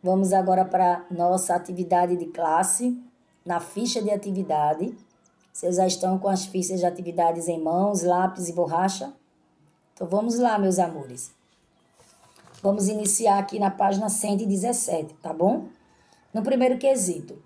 Vamos agora para nossa atividade de classe, na ficha de atividade. Vocês já estão com as fichas de atividades em mãos, lápis e borracha? Então, vamos lá, meus amores. Vamos iniciar aqui na página 117, tá bom? No primeiro quesito,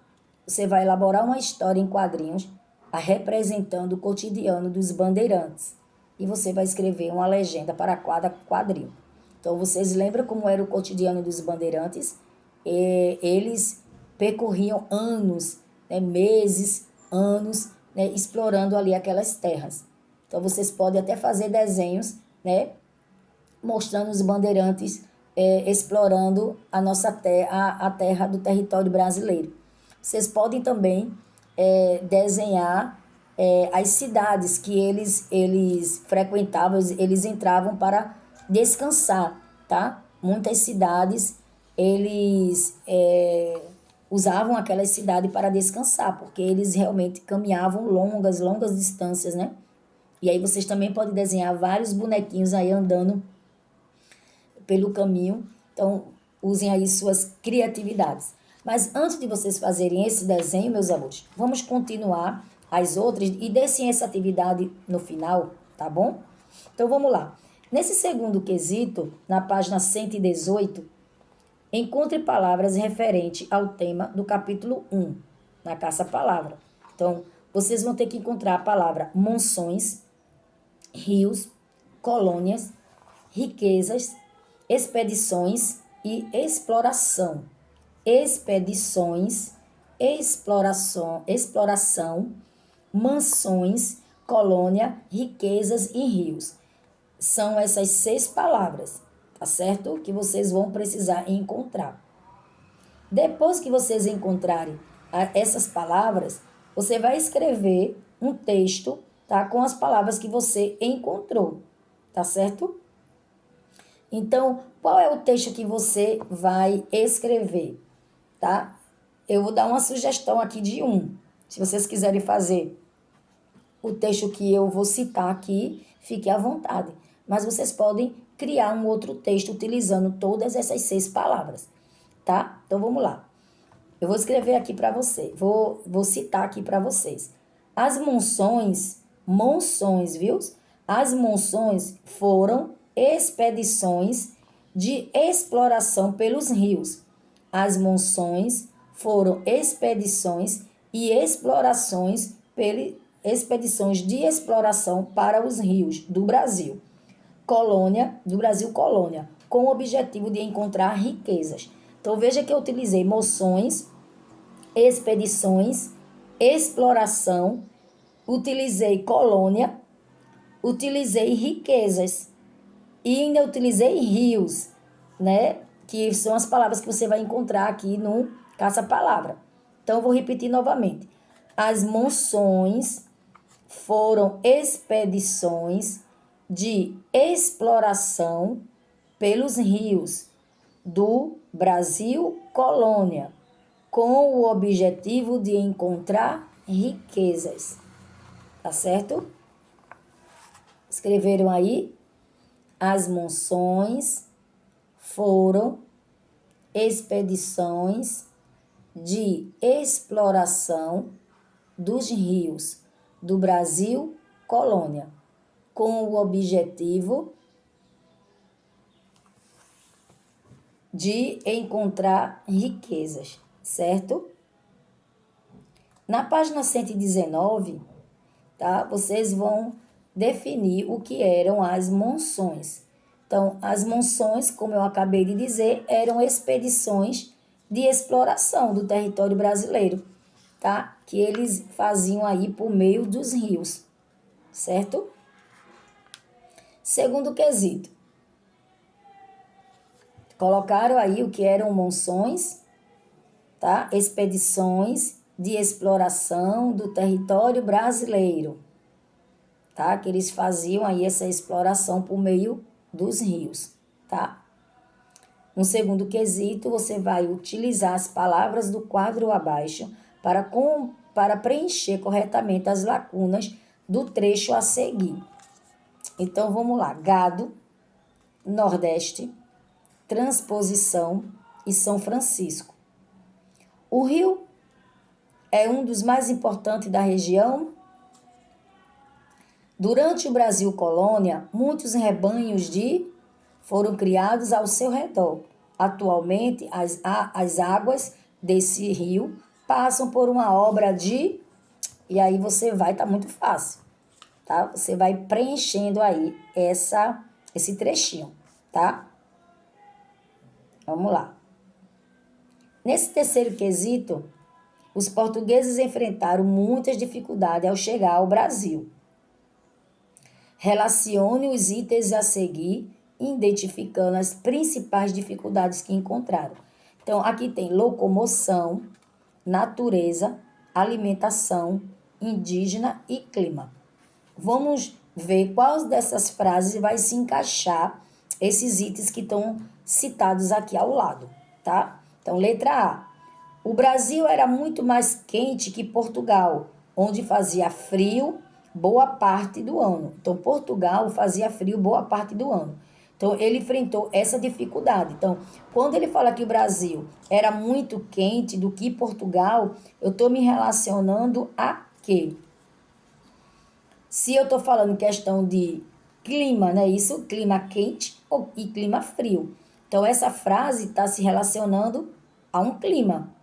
você vai elaborar uma história em quadrinhos representando o cotidiano dos bandeirantes. E você vai escrever uma legenda para cada quadrinho. Então, vocês lembram como era o cotidiano dos bandeirantes? Eles percorriam anos, meses, anos, explorando ali aquelas terras. Então, vocês podem até fazer desenhos, mostrando os bandeirantes explorando a nossa terra, a terra do território brasileiro. Vocês podem também desenhar as cidades que eles frequentavam, eles entravam para descansar, tá? Muitas cidades, eles usavam aquela cidade para descansar, porque eles realmente caminhavam longas distâncias, né? E aí vocês também podem desenhar vários bonequinhos aí andando pelo caminho. Então, usem aí suas criatividades. Mas antes de vocês fazerem esse desenho, meus amores, vamos continuar as outras e deixem essa atividade no final, tá bom? Então, vamos lá. Nesse segundo quesito, na página 118, encontre palavras referentes ao tema do capítulo 1, na caça-palavra. Então, vocês vão ter que encontrar a palavra monções, rios, colônias, riquezas, expedições e exploração. Expedições, exploração, mansões, colônia, riquezas e rios. São essas 6 palavras, tá certo? Que vocês vão precisar encontrar. Depois que vocês encontrarem essas palavras, você vai escrever um texto, tá? Com as palavras que você encontrou, tá certo? Então, qual é o texto que você vai escrever, tá? Eu vou dar uma sugestão aqui de um. Se vocês quiserem fazer o texto que eu vou citar aqui, fique à vontade. Mas vocês podem criar um outro texto utilizando todas essas 6 palavras, tá? Então, vamos lá. Eu vou escrever aqui para você, vou citar aqui para vocês. As monções, viu? As monções foram expedições de exploração pelos rios. As monções foram expedições e explorações expedições de exploração para os rios do Brasil. Colônia, com o objetivo de encontrar riquezas. Então, veja que eu utilizei moções, expedições, exploração, utilizei colônia, utilizei riquezas e ainda utilizei rios, né? Que são as palavras que você vai encontrar aqui no caça-palavra. Então, eu vou repetir novamente. As monções foram expedições de exploração pelos rios do Brasil colônia, com o objetivo de encontrar riquezas. Tá certo? Escreveram aí? As monções foram expedições de exploração dos rios do Brasil colônia, com o objetivo de encontrar riquezas, certo? Na página 119, tá? Vocês vão definir o que eram as monções. Então, as monções, como eu acabei de dizer, eram expedições de exploração do território brasileiro, tá? Que eles faziam aí por meio dos rios, certo? Segundo quesito. Colocaram aí o que eram monções, tá? Expedições de exploração do território brasileiro, tá? Que eles faziam aí essa exploração por meio dos rios, tá? No segundo quesito, você vai utilizar as palavras do quadro abaixo para preencher corretamente as lacunas do trecho a seguir. Então, vamos lá. Gado, Nordeste, transposição, e São Francisco. O rio é um dos mais importantes da região. Durante o Brasil colônia, muitos rebanhos foram criados ao seu redor. Atualmente, as águas desse rio passam por uma obra de... E aí você vai, tá muito fácil, tá? Você vai preenchendo aí esse trechinho, tá? Vamos lá. Nesse terceiro quesito, os portugueses enfrentaram muitas dificuldades ao chegar ao Brasil. Relacione os itens a seguir, identificando as principais dificuldades que encontraram. Então, aqui tem locomoção, natureza, alimentação, indígena e clima. Vamos ver quais dessas frases vai se encaixar esses itens que estão citados aqui ao lado, tá? Então, letra A. O Brasil era muito mais quente que Portugal, onde fazia frio boa parte do ano. Então, Portugal fazia frio boa parte do ano. Então, ele enfrentou essa dificuldade. Então, quando ele fala que o Brasil era muito quente do que Portugal, eu estou me relacionando a quê? Se eu estou falando questão de clima, né? Isso, clima quente e clima frio. Então, essa frase está se relacionando a um clima,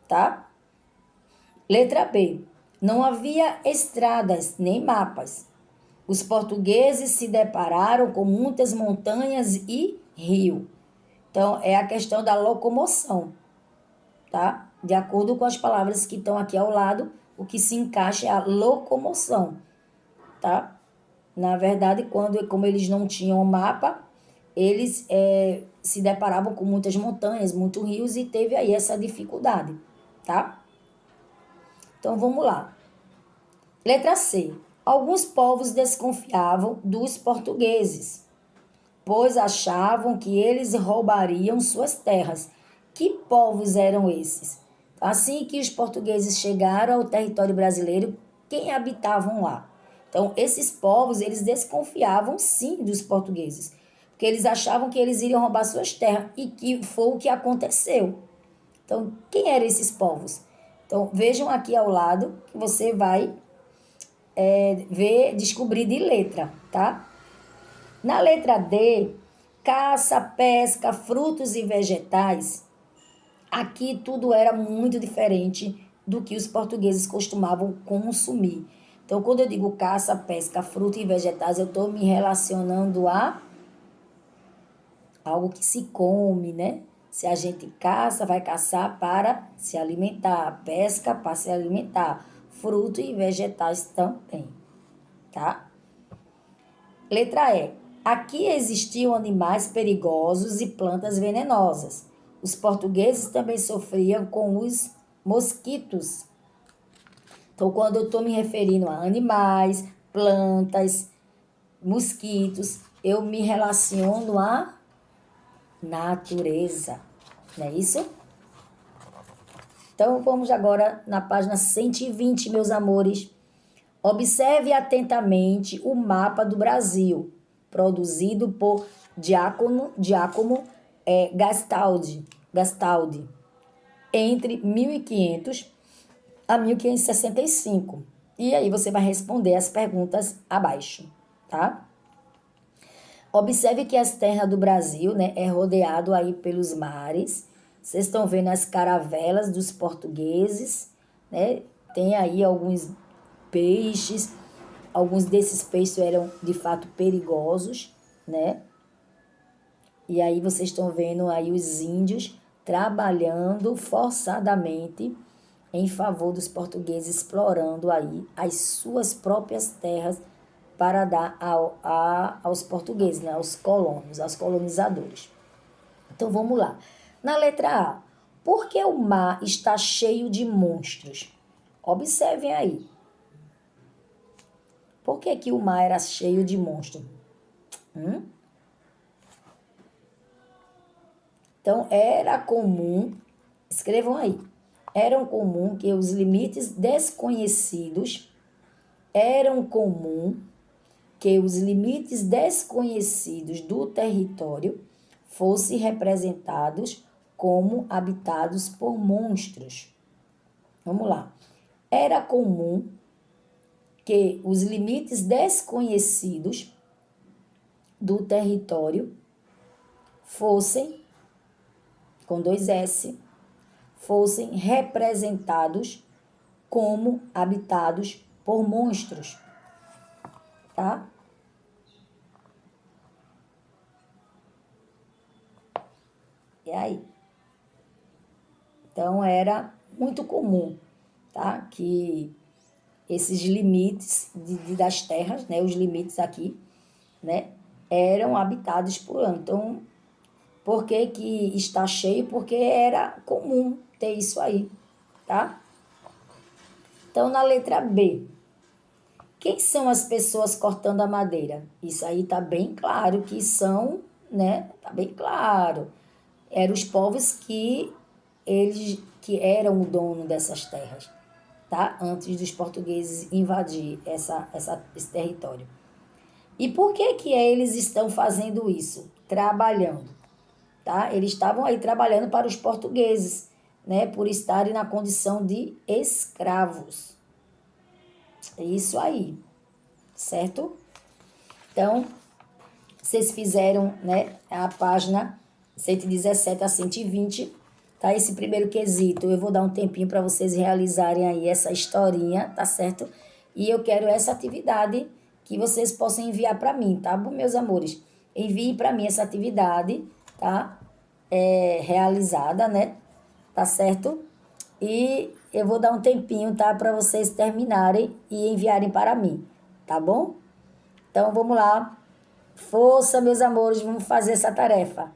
tá? Letra B. Não havia estradas nem mapas. Os portugueses se depararam com muitas montanhas e rio. Então, é a questão da locomoção, tá? De acordo com as palavras que estão aqui ao lado, o que se encaixa é a locomoção, tá? Na verdade, como eles não tinham mapa, eles se deparavam com muitas montanhas, muitos rios e teve aí essa dificuldade, tá? Então, vamos lá. Letra C. Alguns povos desconfiavam dos portugueses, pois achavam que eles roubariam suas terras. Que povos eram esses? Assim que os portugueses chegaram ao território brasileiro, quem habitavam lá? Então, esses povos, eles desconfiavam sim dos portugueses, porque eles achavam que eles iriam roubar suas terras, e que foi o que aconteceu. Então, quem eram esses povos? Então, vejam aqui ao lado, que você vai descobrir de letra, tá? Na letra D, caça, pesca, frutos e vegetais. Aqui tudo era muito diferente do que os portugueses costumavam consumir. Então, quando eu digo caça, pesca, fruta e vegetais, eu estou me relacionando a algo que se come, né? Se a gente caça, vai caçar para se alimentar, pesca para se alimentar, fruto e vegetais também, tá? Letra E. Aqui existiam animais perigosos e plantas venenosas. Os portugueses também sofriam com os mosquitos. Então, quando eu estou me referindo a animais, plantas, mosquitos, eu me relaciono à natureza. Não é isso? Então, vamos agora na página 120, meus amores. Observe atentamente o mapa do Brasil, produzido por Giacomo Gastaldi, entre 1500 a 1565. E aí você vai responder as perguntas abaixo, tá? Observe que as terras do Brasil, né, é rodeado aí pelos mares. Vocês estão vendo as caravelas dos portugueses, né? Tem aí alguns peixes. Alguns desses peixes eram de fato perigosos, né? E aí vocês estão vendo aí os índios trabalhando forçadamente em favor dos portugueses, explorando aí as suas próprias terras para dar aos portugueses, né? Aos colonos, aos colonizadores. Então vamos lá. Na letra A, por que o mar está cheio de monstros? Observem aí. Por que que o mar era cheio de monstros? Então, era comum, escrevam aí, eram comum que os limites desconhecidos, do território fossem representados como habitados por monstros. Vamos lá. Era comum que os limites desconhecidos do território fossem, com 2 S, fossem representados como habitados por monstros, tá? E aí? Então, era muito comum, tá? Que esses limites das terras, né? Os limites aqui, né? Eram habitados por ano. Então, por que que está cheio? Porque era comum ter isso aí, tá? Então, na letra B, quem são as pessoas cortando a madeira? Isso aí tá bem claro que são, né? Tá bem claro. Eram os povos que eram o dono dessas terras, tá? Antes dos portugueses invadir esse território. E por que que eles estão fazendo isso? Trabalhando, tá? Eles estavam aí trabalhando para os portugueses, né? Por estarem na condição de escravos. Isso aí, certo? Então, vocês fizeram, né, a página 117 a 120, tá? Esse primeiro quesito, eu vou dar um tempinho para vocês realizarem aí essa historinha, tá certo? E eu quero essa atividade que vocês possam enviar para mim, tá bom, meus amores? Envie para mim essa atividade, tá? Realizada, né? Tá certo? E eu vou dar um tempinho, tá? Para vocês terminarem e enviarem para mim, tá bom? Então, vamos lá. Força, meus amores, vamos fazer essa tarefa.